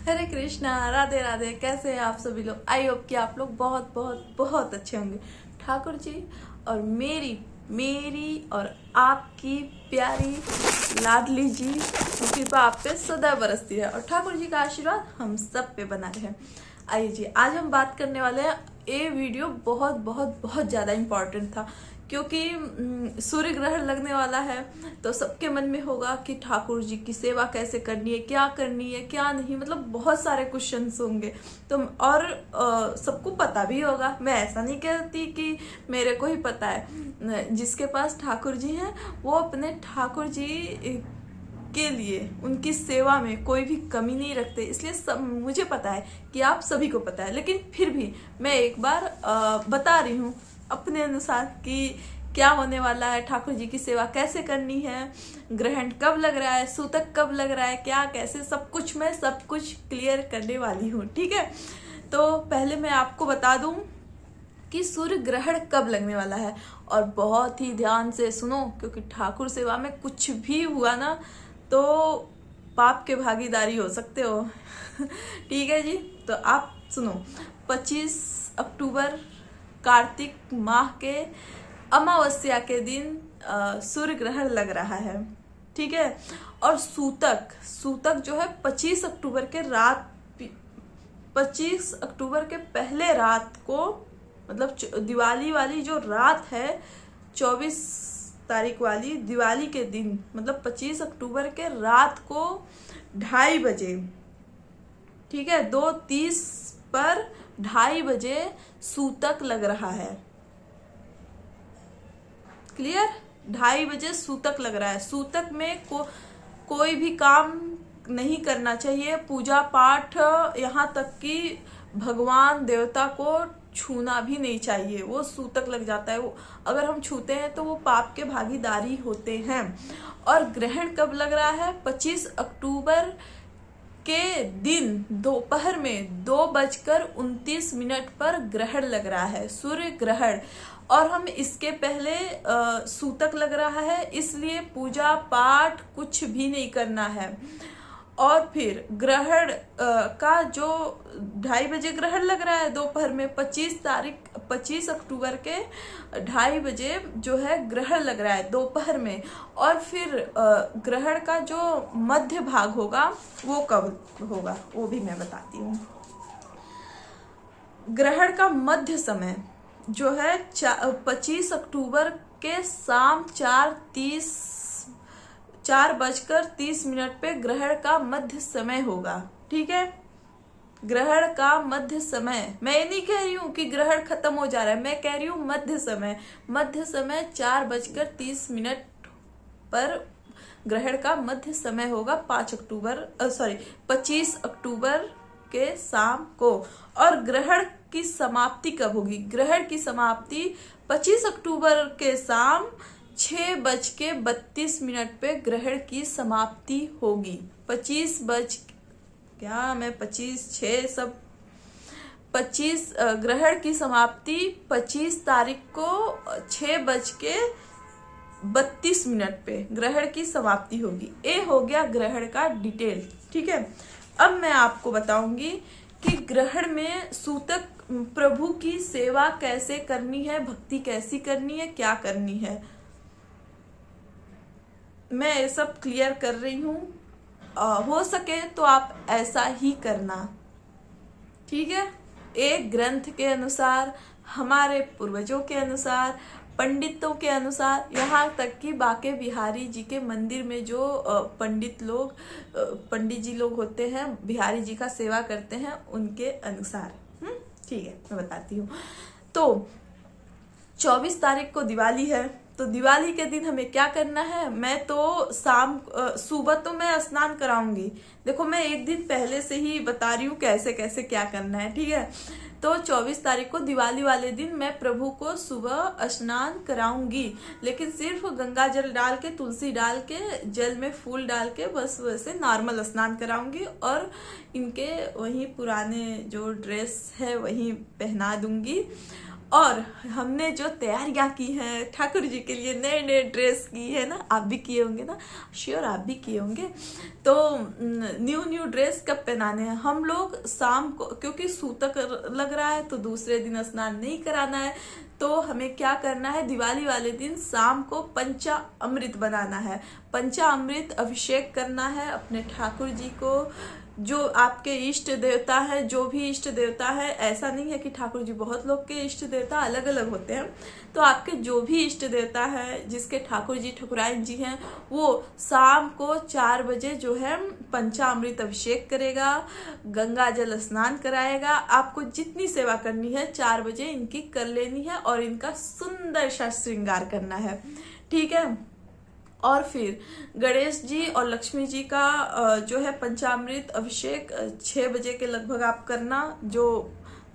हरे कृष्णा, राधे राधे। कैसे हैं आप सभी लोग? आई होप कि आप लोग बहुत बहुत बहुत अच्छे होंगे। ठाकुर जी और मेरी मेरी और आपकी प्यारी लाडली जी की कृपा आप पे सदा बरसती है और ठाकुर जी का आशीर्वाद हम सब पे बना रहे। आइए जी, आज हम बात करने वाले हैं। ये वीडियो बहुत बहुत बहुत ज़्यादा इम्पोर्टेंट था क्योंकि सूर्य ग्रहण लगने वाला है, तो सबके मन में होगा कि ठाकुर जी की सेवा कैसे करनी है, क्या करनी है, क्या नहीं, मतलब बहुत सारे क्वेश्चंस होंगे। तो और सबको पता भी होगा। मैं ऐसा नहीं कहती कि मेरे को ही पता है। जिसके पास ठाकुर जी हैं वो अपने ठाकुर जी के लिए उनकी सेवा में कोई भी कमी नहीं रखते। इसलिए सब मुझे पता है कि आप सभी को पता है, लेकिन फिर भी मैं एक बार बता रही हूँ अपने अनुसार कि क्या होने वाला है, ठाकुर जी की सेवा कैसे करनी है, ग्रहण कब लग रहा है, सूतक कब लग रहा है, क्या कैसे, सब कुछ क्लियर करने वाली हूँ। ठीक है, तो पहले मैं आपको बता दूं कि सूर्य ग्रहण कब लगने वाला है। और बहुत ही ध्यान से सुनो, क्योंकि ठाकुर सेवा में कुछ भी हुआ ना तो पाप के भागीदारी हो सकते हो। ठीक है जी, तो आप सुनो। 25 अक्टूबर कार्तिक माह के अमावस्या के दिन सूर्य ग्रहण लग रहा है। ठीक है, और सूतक जो है 25 अक्टूबर के रात, 25 अक्टूबर के पहले रात को, मतलब दिवाली वाली जो रात है, 24 तारीख वाली दिवाली के दिन, मतलब 25 अक्टूबर के रात को 2:30 बजे, ठीक है, 2:30 पर 2:30 बजे सूतक लग रहा है। क्लियर? 2:30 बजे सूतक लग रहा है। सूतक में कोई भी काम नहीं करना चाहिए, पूजा पाठ, यहाँ तक कि भगवान देवता को छूना भी नहीं चाहिए। वो सूतक लग जाता है, वो अगर हम छूते हैं तो वो पाप के भागीदारी होते हैं। और ग्रहण कब लग रहा है? 25 अक्टूबर के दिन दोपहर में 2:29 पर ग्रहण लग रहा है, सूर्य ग्रहण। और हम इसके पहले सूतक लग रहा है, इसलिए पूजा पाठ कुछ भी नहीं करना है। और फिर ग्रहण का जो 2:30 बजे ग्रहण लग रहा है दोपहर में, 25 अक्टूबर के 2:30 बजे जो है ग्रहण लग रहा है दोपहर में। और फिर ग्रहण का जो मध्य भाग होगा वो कब होगा वो भी मैं बताती हूँ। ग्रहण का मध्य समय जो है 25 अक्टूबर के शाम 4:30 पे ग्रहण का मध्य समय होगा। ठीक है, ग्रहण का मध्य समय, मैं ये नहीं कह रही हूँ कि ग्रहण खत्म हो जा रहा है, मैं कह रही हूँ मध्य समय 4:30 पर ग्रहण का मध्य समय होगा 25 अक्टूबर के शाम को। और ग्रहण की समाप्ति कब होगी? ग्रहण की समाप्ति 25 अक्टूबर के शाम 6:32 पे ग्रहण की समाप्ति होगी। 25 ग्रहण की समाप्ति 25 तारीख को 6:32 पे ग्रहण की समाप्ति होगी। ये हो गया ग्रहण का डिटेल। ठीक है, अब मैं आपको बताऊंगी कि ग्रहण में सूतक प्रभु की सेवा कैसे करनी है, भक्ति कैसी करनी है, क्या करनी है। मैं ये सब क्लियर कर रही हूँ, हो सके तो आप ऐसा ही करना। ठीक है, एक ग्रंथ के अनुसार, हमारे पूर्वजों के अनुसार, पंडितों के अनुसार, यहाँ तक कि बाके बिहारी जी के मंदिर में जो पंडित जी लोग होते हैं, बिहारी जी का सेवा करते हैं, उनके अनुसार। ठीक है, मैं बताती हूँ। तो 24 तारीख को दिवाली है, तो दिवाली के दिन हमें क्या करना है? मैं तो सुबह तो मैं स्नान कराऊंगी। देखो, मैं एक दिन पहले से ही बता रही हूँ कैसे कैसे क्या करना है। ठीक है, तो 24 तारीख को दिवाली वाले दिन मैं प्रभु को सुबह स्नान कराऊंगी, लेकिन सिर्फ गंगा जल डाल के, तुलसी डाल के, जल में फूल डाल के बस वैसे नॉर्मल स्नान कराऊंगी। और इनके वही पुराने जो ड्रेस है वही पहना दूंगी। और हमने जो तैयारियां की हैं ठाकुर जी के लिए, नए नए ड्रेस की है ना, आप भी किए होंगे ना, श्योर आप भी किए होंगे। तो न्यू न्यू ड्रेस कब पहनाने हैं हम लोग? शाम को, क्योंकि सूतक लग रहा है तो दूसरे दिन स्नान नहीं कराना है, तो हमें क्या करना है, दिवाली वाले दिन शाम को पंचामृत बनाना है। पंचामृत अभिषेक करना है अपने ठाकुर जी को। जो आपके इष्ट देवता है, जो भी इष्ट देवता है, ऐसा नहीं है कि ठाकुर जी, बहुत लोग के इष्ट देवता अलग अलग होते हैं, तो आपके जो भी इष्ट देवता है, जिसके ठाकुर जी ठकुराइन जी हैं, वो शाम को 4 बजे जो है पंचामृत अभिषेक करेगा, गंगा जल स्नान कराएगा। आपको जितनी सेवा करनी है 4 बजे इनकी कर लेनी है और इनका सुंदर सा श्रृंगार करना है, ठीक है। और फिर गणेश जी और लक्ष्मी जी का जो है पंचामृत अभिषेक 6 बजे के लगभग आप करना, जो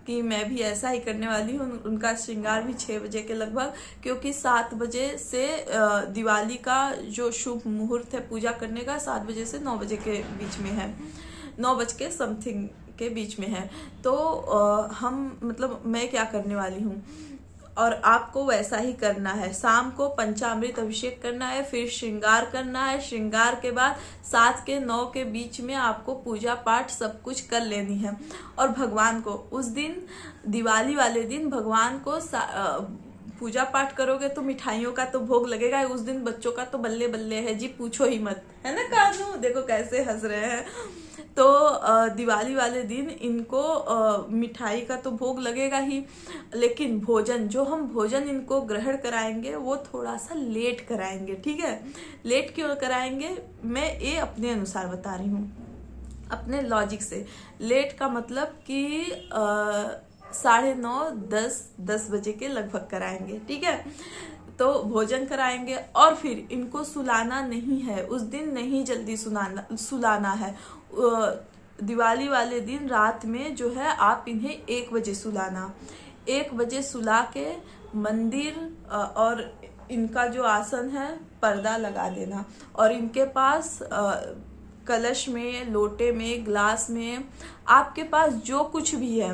कि मैं भी ऐसा ही करने वाली हूँ। उनका श्रृंगार भी 6 बजे के लगभग, क्योंकि 7 बजे से दिवाली का जो शुभ मुहूर्त है पूजा करने का, 7 बजे से 9 बजे के बीच में है, 9 बज के समथिंग के बीच में है। तो हम मतलब मैं क्या करने वाली हूँ, और आपको वैसा ही करना है। शाम को पंचामृत अभिषेक करना है, फिर श्रृंगार करना है। श्रृंगार के बाद 7 के 9 के बीच में आपको पूजा पाठ सब कुछ कर लेनी है। और भगवान को उस दिन, दिवाली वाले दिन भगवान को पूजा पाठ करोगे तो मिठाइयों का तो भोग लगेगा उस दिन। बच्चों का तो बल्ले बल्ले है जी, पूछो ही मत, है ना कानू, देखो कैसे हंस रहे हैं। तो दिवाली वाले दिन इनको मिठाई का तो भोग लगेगा ही, लेकिन भोजन, जो हम भोजन इनको ग्रहण कराएंगे वो थोड़ा सा लेट कराएंगे, ठीक है। लेट क्यों कराएंगे, मैं ये अपने अनुसार बता रही हूँ, अपने लॉजिक से। लेट का मतलब कि 9:30 10 बजे के लगभग कराएंगे, ठीक है। तो भोजन कराएंगे और फिर इनको सुलाना नहीं है उस दिन, नहीं जल्दी सुलाना है। दिवाली वाले दिन रात में जो है आप इन्हें 1 बजे सुलाना, 1 बजे सुला के मंदिर और इनका जो आसन है पर्दा लगा देना। और इनके पास कलश में, लोटे में, ग्लास में, आपके पास जो कुछ भी है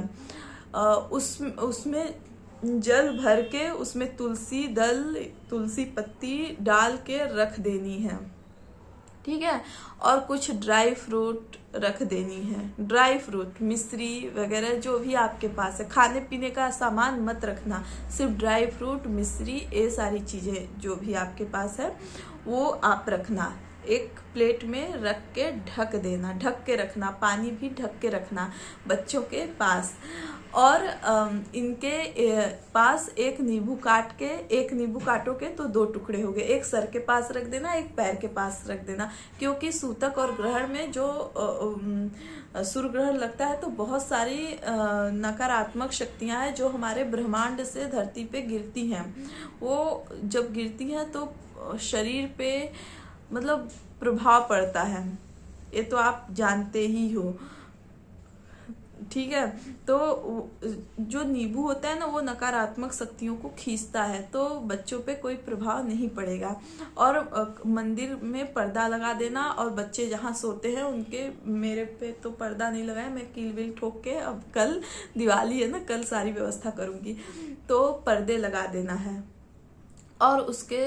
उसमें जल भर के, उसमें तुलसी दल, तुलसी पत्ती डाल के रख देनी है, ठीक है। और कुछ ड्राई फ्रूट रख देनी है, ड्राई फ्रूट, मिश्री वगैरह जो भी आपके पास है। खाने पीने का सामान मत रखना, सिर्फ ड्राई फ्रूट, मिश्री, ये सारी चीजें जो भी आपके पास है वो आप रखना। एक प्लेट में रख के ढक देना, ढक के रखना, पानी भी ढक के रखना बच्चों के पास। और इनके पास एक नींबू काट के, एक नींबू काटोगे तो 2 टुकड़े हो गए, एक सर के पास रख देना, एक पैर के पास रख देना। क्योंकि सूतक और ग्रहण में जो सूर्य ग्रहण लगता है तो बहुत सारी नकारात्मक शक्तियां हैं जो हमारे ब्रह्मांड से धरती पे गिरती हैं। वो जब गिरती हैं तो शरीर पे मतलब प्रभाव पड़ता है, ये तो आप जानते ही हो, ठीक है। तो जो नींबू होता है ना वो नकारात्मक शक्तियों को खींचता है, तो बच्चों पे कोई प्रभाव नहीं पड़ेगा। और मंदिर में पर्दा लगा देना, और बच्चे जहाँ सोते हैं उनके, मेरे पे तो पर्दा नहीं लगाया, मैं कील विल ठोक के, अब कल दिवाली है ना, कल सारी व्यवस्था करूंगी, तो पर्दे लगा देना है। और उसके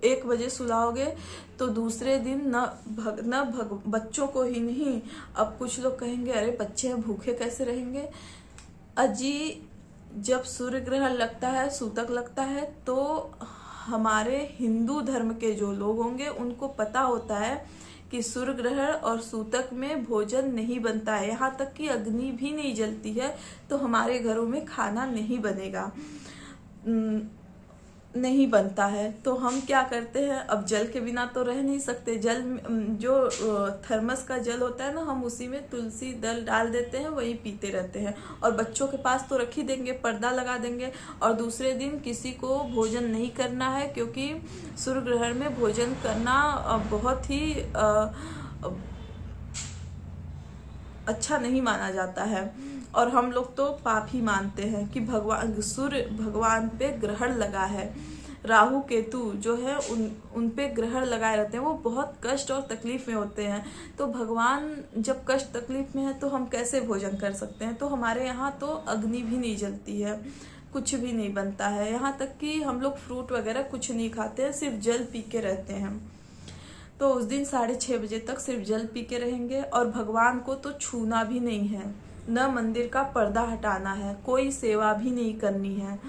1 बजे सुलाओगे तो दूसरे दिन बच्चों को ही नहीं, अब कुछ लोग कहेंगे अरे बच्चे भूखे कैसे रहेंगे। अजी जब सूर्य ग्रहण लगता है, सूतक लगता है, तो हमारे हिंदू धर्म के जो लोग होंगे उनको पता होता है कि सूर्य ग्रहण और सूतक में भोजन नहीं बनता है, यहाँ तक कि अग्नि भी नहीं जलती है, तो हमारे घरों में खाना नहीं बनेगा, नहीं बनता है। तो हम क्या करते हैं, अब जल के बिना तो रह नहीं सकते, जल जो थर्मस का जल होता है ना, हम उसी में तुलसी दल डाल देते हैं, वही पीते रहते हैं। और बच्चों के पास तो रख ही देंगे, पर्दा लगा देंगे। और दूसरे दिन किसी को भोजन नहीं करना है, क्योंकि सूर्य ग्रहण में भोजन करना बहुत ही अच्छा नहीं माना जाता है। और हम लोग तो पाप ही मानते हैं कि भगवान, सूर्य भगवान पे ग्रहण लगा है, राहु केतु जो है उन पे ग्रहण लगाए रहते हैं, वो बहुत कष्ट और तकलीफ में होते हैं। तो भगवान जब कष्ट तकलीफ में है तो हम कैसे भोजन कर सकते हैं। तो हमारे यहाँ तो अग्नि भी नहीं जलती है, कुछ भी नहीं बनता है। यहाँ तक कि हम लोग फ्रूट वगैरह कुछ नहीं खाते हैं, सिर्फ जल पी के रहते हैं। तो उस दिन 6:30 बजे तक सिर्फ जल पी के रहेंगे और भगवान को तो छूना भी नहीं है, न मंदिर का पर्दा हटाना है, कोई सेवा भी नहीं करनी है,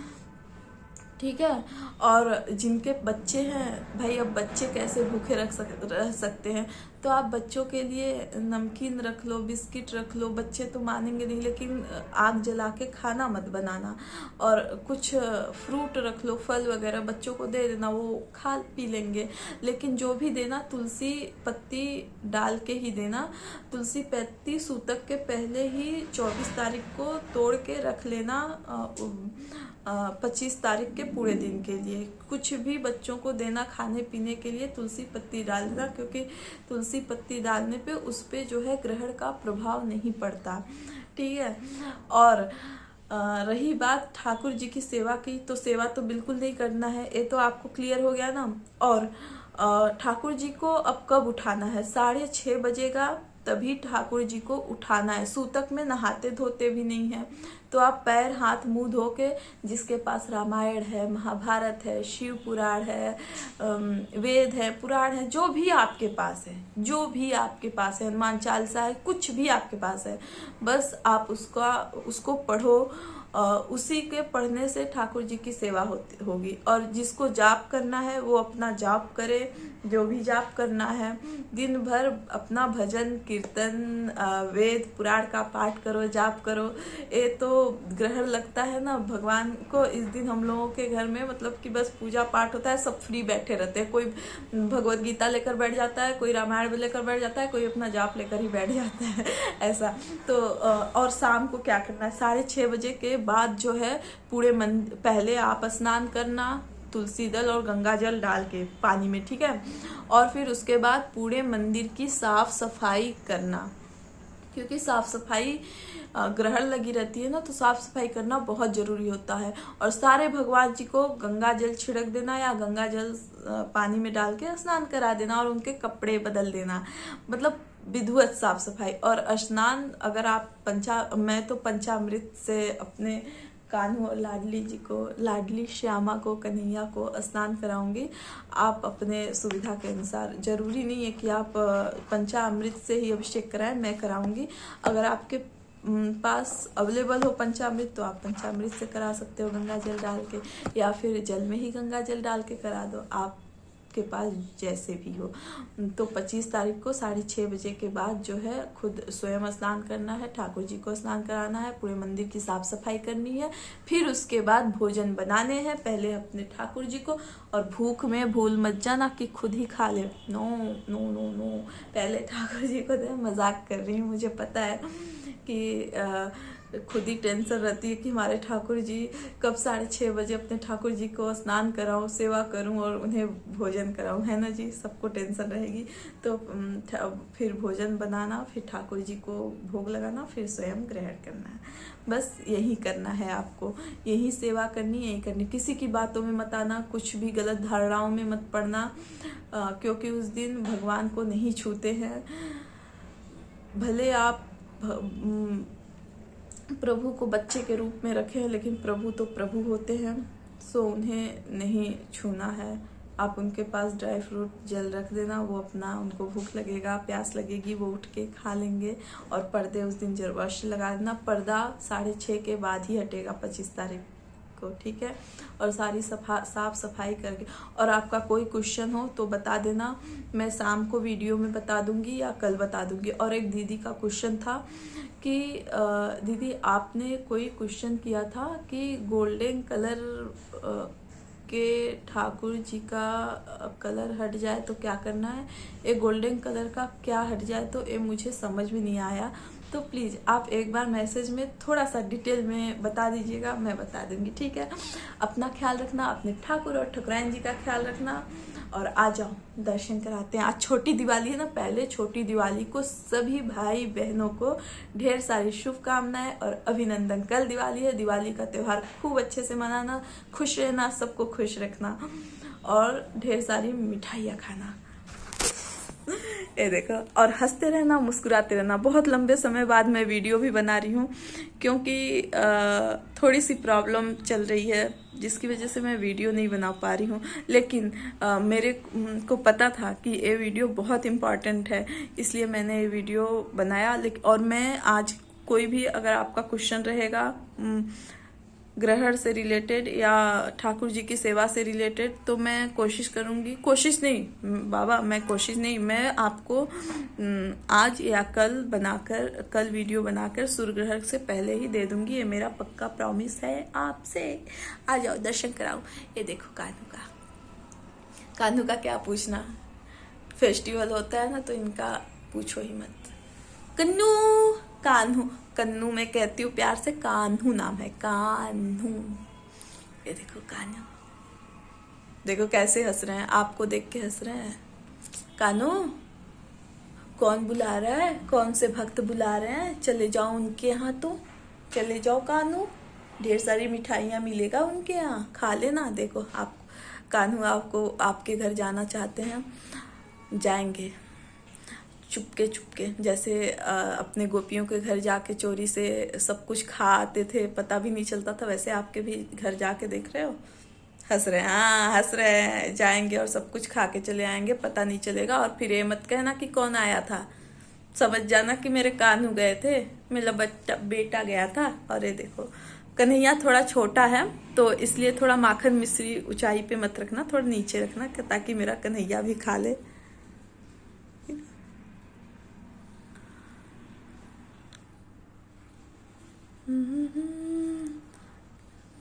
ठीक है। और जिनके बच्चे हैं भाई, अब बच्चे कैसे भूखे रह सकते हैं, तो आप बच्चों के लिए नमकीन रख लो, बिस्किट रख लो। बच्चे तो मानेंगे नहीं, लेकिन आग जला के खाना मत बनाना। और कुछ फ्रूट रख लो, फल वगैरह बच्चों को दे देना, वो खा पी लेंगे। लेकिन जो भी देना तुलसी पत्ती डाल के ही देना। तुलसी पत्ती सूतक के पहले ही 24 तारीख को तोड़ के रख लेना, 25 तारीख के पूरे दिन के लिए। कुछ भी बच्चों को देना खाने पीने के लिए तुलसी पत्ती डाल देना, क्योंकि तुलसी पत्ती डालने पे उस पे जो है ग्रहण का प्रभाव नहीं पड़ता, ठीक है। और रही बात ठाकुर जी की सेवा की, तो सेवा तो बिल्कुल नहीं करना है, ये तो आपको क्लियर हो गया ना। और ठाकुर जी को अब कब उठाना है, 6:30 बजेगा तभी ठाकुर जी को उठाना है। सूतक में नहाते धोते भी नहीं है, तो आप पैर हाथ मुंह धो के, जिसके पास रामायण है, महाभारत है, शिव पुराण है, वेद है, पुराण है, जो भी आपके पास है, जो भी आपके पास है, हनुमान चालीसा है, कुछ भी आपके पास है, बस आप उसको पढ़ो। उसी के पढ़ने से ठाकुर जी की सेवा होगी। और जिसको जाप करना है वो अपना जाप करे, जो भी जाप करना है। दिन भर अपना भजन कीर्तन वेद पुराण का पाठ करो, जाप करो। ये तो ग्रहण लगता है ना भगवान को, इस दिन हम लोगों के घर में मतलब कि बस पूजा पाठ होता है, सब फ्री बैठे रहते हैं। कोई भगवत गीता लेकर बैठ जाता है, कोई रामायण लेकर बैठ जाता है, कोई अपना जाप लेकर ही बैठ जाता है ऐसा। तो और शाम को क्या करना है, 6:30 बजे के बाद जो है पूरे पहले आप स्नान करना तुलसी दल और गंगा जल डाल के पानी में, ठीक है। और फिर उसके बाद पूरे मंदिर की साफ सफाई करना, क्योंकि साफ सफाई ग्रहण लगी रहती है ना, तो साफ सफाई करना बहुत जरूरी होता है। और सारे भगवान जी को गंगा जल छिड़क देना या गंगा जल पानी में डाल के स्नान करा देना और उनके कपड़े बदल देना, मतलब विधिवत साफ सफाई। और स्नान अगर आप मैं तो पंचामृत से अपने कान्हू और लाडली जी को, लाडली श्यामा को, कन्हैया को स्नान कराऊंगी। आप अपने सुविधा के अनुसार, जरूरी नहीं है कि आप पंचामृत से ही अभिषेक कराएं, मैं कराऊंगी। अगर आपके पास अवेलेबल हो पंचामृत तो आप पंचामृत से करा सकते हो गंगा जल डाल के, या फिर जल में ही गंगा जल डाल के करा दो, आपके पास जैसे भी हो। तो 25 तारीख को 6:30 बजे के बाद जो है खुद स्वयं स्नान करना है, ठाकुर जी को स्नान कराना है, पूरे मंदिर की साफ सफाई करनी है। फिर उसके बाद भोजन बनाने हैं, पहले अपने ठाकुर जी को। और भूख में भूल मत जाना कि खुद ही खा ले, नो नो नो नो, पहले ठाकुर जी को दे। मजाक कर रही हूँ, मुझे पता है कि खुद ही टेंशन रहती है कि हमारे ठाकुर जी कब 6:30 बजे अपने ठाकुर जी को स्नान कराऊं, सेवा करूं और उन्हें भोजन कराऊं, है ना जी, सबको टेंशन रहेगी। तो फिर भोजन बनाना, फिर ठाकुर जी को भोग लगाना, फिर स्वयं ग्रहण करना है। बस यही करना है आपको, यही सेवा करनी, यही करनी। किसी की बातों में मत आना, कुछ भी गलत धारणाओं में मत पड़ना, क्योंकि उस दिन भगवान को नहीं छूते हैं। भले आप प्रभु को बच्चे के रूप में रखे हैं, लेकिन प्रभु तो प्रभु होते हैं, सो उन्हें नहीं छूना है। आप उनके पास ड्राई फ्रूट जल रख देना, वो अपना, उनको भूख लगेगा, प्यास लगेगी, वो उठ के खा लेंगे। और पर्दे उस दिन जरूर अवश्य लगा देना। पर्दा 6:30 के बाद ही हटेगा 25 तारीख को, ठीक है। और सारी साफ सफाई करके। और आपका कोई क्वेश्चन हो तो बता देना, मैं शाम को वीडियो में बता दूंगी या कल बता दूंगी। और एक दीदी का क्वेश्चन था कि दीदी आपने कोई क्वेश्चन किया था कि गोल्डन कलर के ठाकुर जी का कलर हट जाए तो क्या करना है। ये गोल्डन कलर का क्या हट जाए, तो ये मुझे समझ में नहीं आया, तो प्लीज़ आप एक बार मैसेज में थोड़ा सा डिटेल में बता दीजिएगा, मैं बता दूंगी, ठीक है। अपना ख्याल रखना, अपने ठाकुर और ठकुराइन जी का ख्याल रखना। और आ जाओ दर्शन कराते हैं। आज छोटी दिवाली है ना, पहले छोटी दिवाली को सभी भाई बहनों को ढेर सारी शुभकामनाएं और अभिनंदन। कल दिवाली है, दिवाली का त्यौहार खूब अच्छे से मनाना, खुश रहना, सबको खुश रखना और ढेर सारी मिठाइयाँ खाना। ये देखो, और हंसते रहना, मुस्कुराते रहना। बहुत लंबे समय बाद मैं वीडियो भी बना रही हूँ क्योंकि थोड़ी सी प्रॉब्लम चल रही है जिसकी वजह से मैं वीडियो नहीं बना पा रही हूँ। लेकिन मेरे को पता था कि ये वीडियो बहुत इम्पॉर्टेंट है, इसलिए मैंने ये वीडियो बनाया। और मैं आज कोई भी अगर आपका क्वेश्चन रहेगा ग्रहण से रिलेटेड या ठाकुर जी की सेवा से रिलेटेड, तो मैं कोशिश करूंगी, कोशिश नहीं बाबा, मैं कोशिश नहीं, मैं आपको आज या कल वीडियो बनाकर सूर्य ग्रहण से पहले ही दे दूंगी। ये मेरा पक्का प्रॉमिस है आपसे। आ जाओ, दर्शन कराओ। ये देखो कान्हू का क्या पूछना, फेस्टिवल होता है ना तो इनका पूछो ही मत। कन्नू मैं कहती हूँ प्यार से, कान्हू नाम है, कान्हू। ये देखो कान्हू, देखो कैसे हंस रहे हैं, आपको देख के हंस रहे हैं। कान्हू, कौन बुला रहा है, कौन से भक्त बुला रहे हैं, चले जाओ उनके यहाँ, तो चले जाओ कान्हू, ढेर सारी मिठाइयाँ मिलेगा उनके यहाँ, खा लेना। देखो आप कान्हू आपको आपके घर जाना चाहते हैं, जाएंगे चुपके, जैसे अपने गोपियों के घर जाके चोरी से सब कुछ खा आते थे, पता भी नहीं चलता था, वैसे आपके भी घर जाके देख रहे हो, हंस रहे हैं। हाँ, हंस रहे हैं, जाएंगे और सब कुछ खा के चले आएंगे, पता नहीं चलेगा। और फिर ये मत कहना कि कौन आया था, समझ जाना कि मेरे कान्हू गए थे, मेरा बेटा गया था। और ये देखो कन्हैया थोड़ा छोटा है तो इसलिए थोड़ा माखन मिश्री ऊंचाई पे मत रखना, थोड़ा नीचे रखना ताकि मेरा कन्हैया भी खा ले।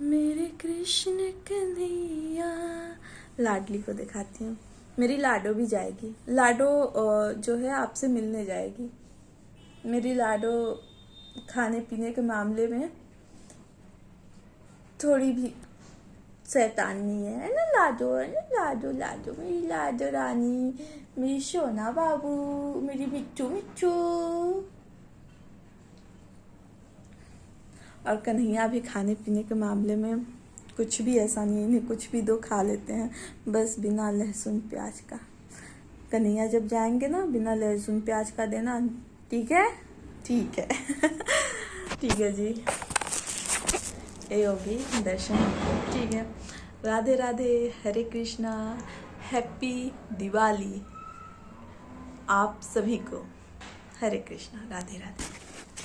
मेरे कृष्ण कन्हैया, लाडली को दिखाती हूँ। मेरी लाडो भी जाएगी, लाडो जो है आपसे मिलने जाएगी। मेरी लाडो खाने पीने के मामले में थोड़ी भी शैतान नहीं है ना, लाडो है ना, लाडो लाडो, मेरी लाडो रानी, मेरी सोना बाबू, मेरी मिट्टू। और कन्हैया भी खाने पीने के मामले में कुछ भी ऐसा नहीं है, इन्हें कुछ भी दो खा लेते हैं, बस बिना लहसुन प्याज का। कन्हैया जब जाएंगे ना, बिना लहसुन प्याज का देना, ठीक है? ठीक है। ठीक है जी, ये होगी दर्शन, ठीक है। राधे राधे, हरे कृष्णा, हैप्पी दिवाली आप सभी को। हरे कृष्णा, राधे राधे।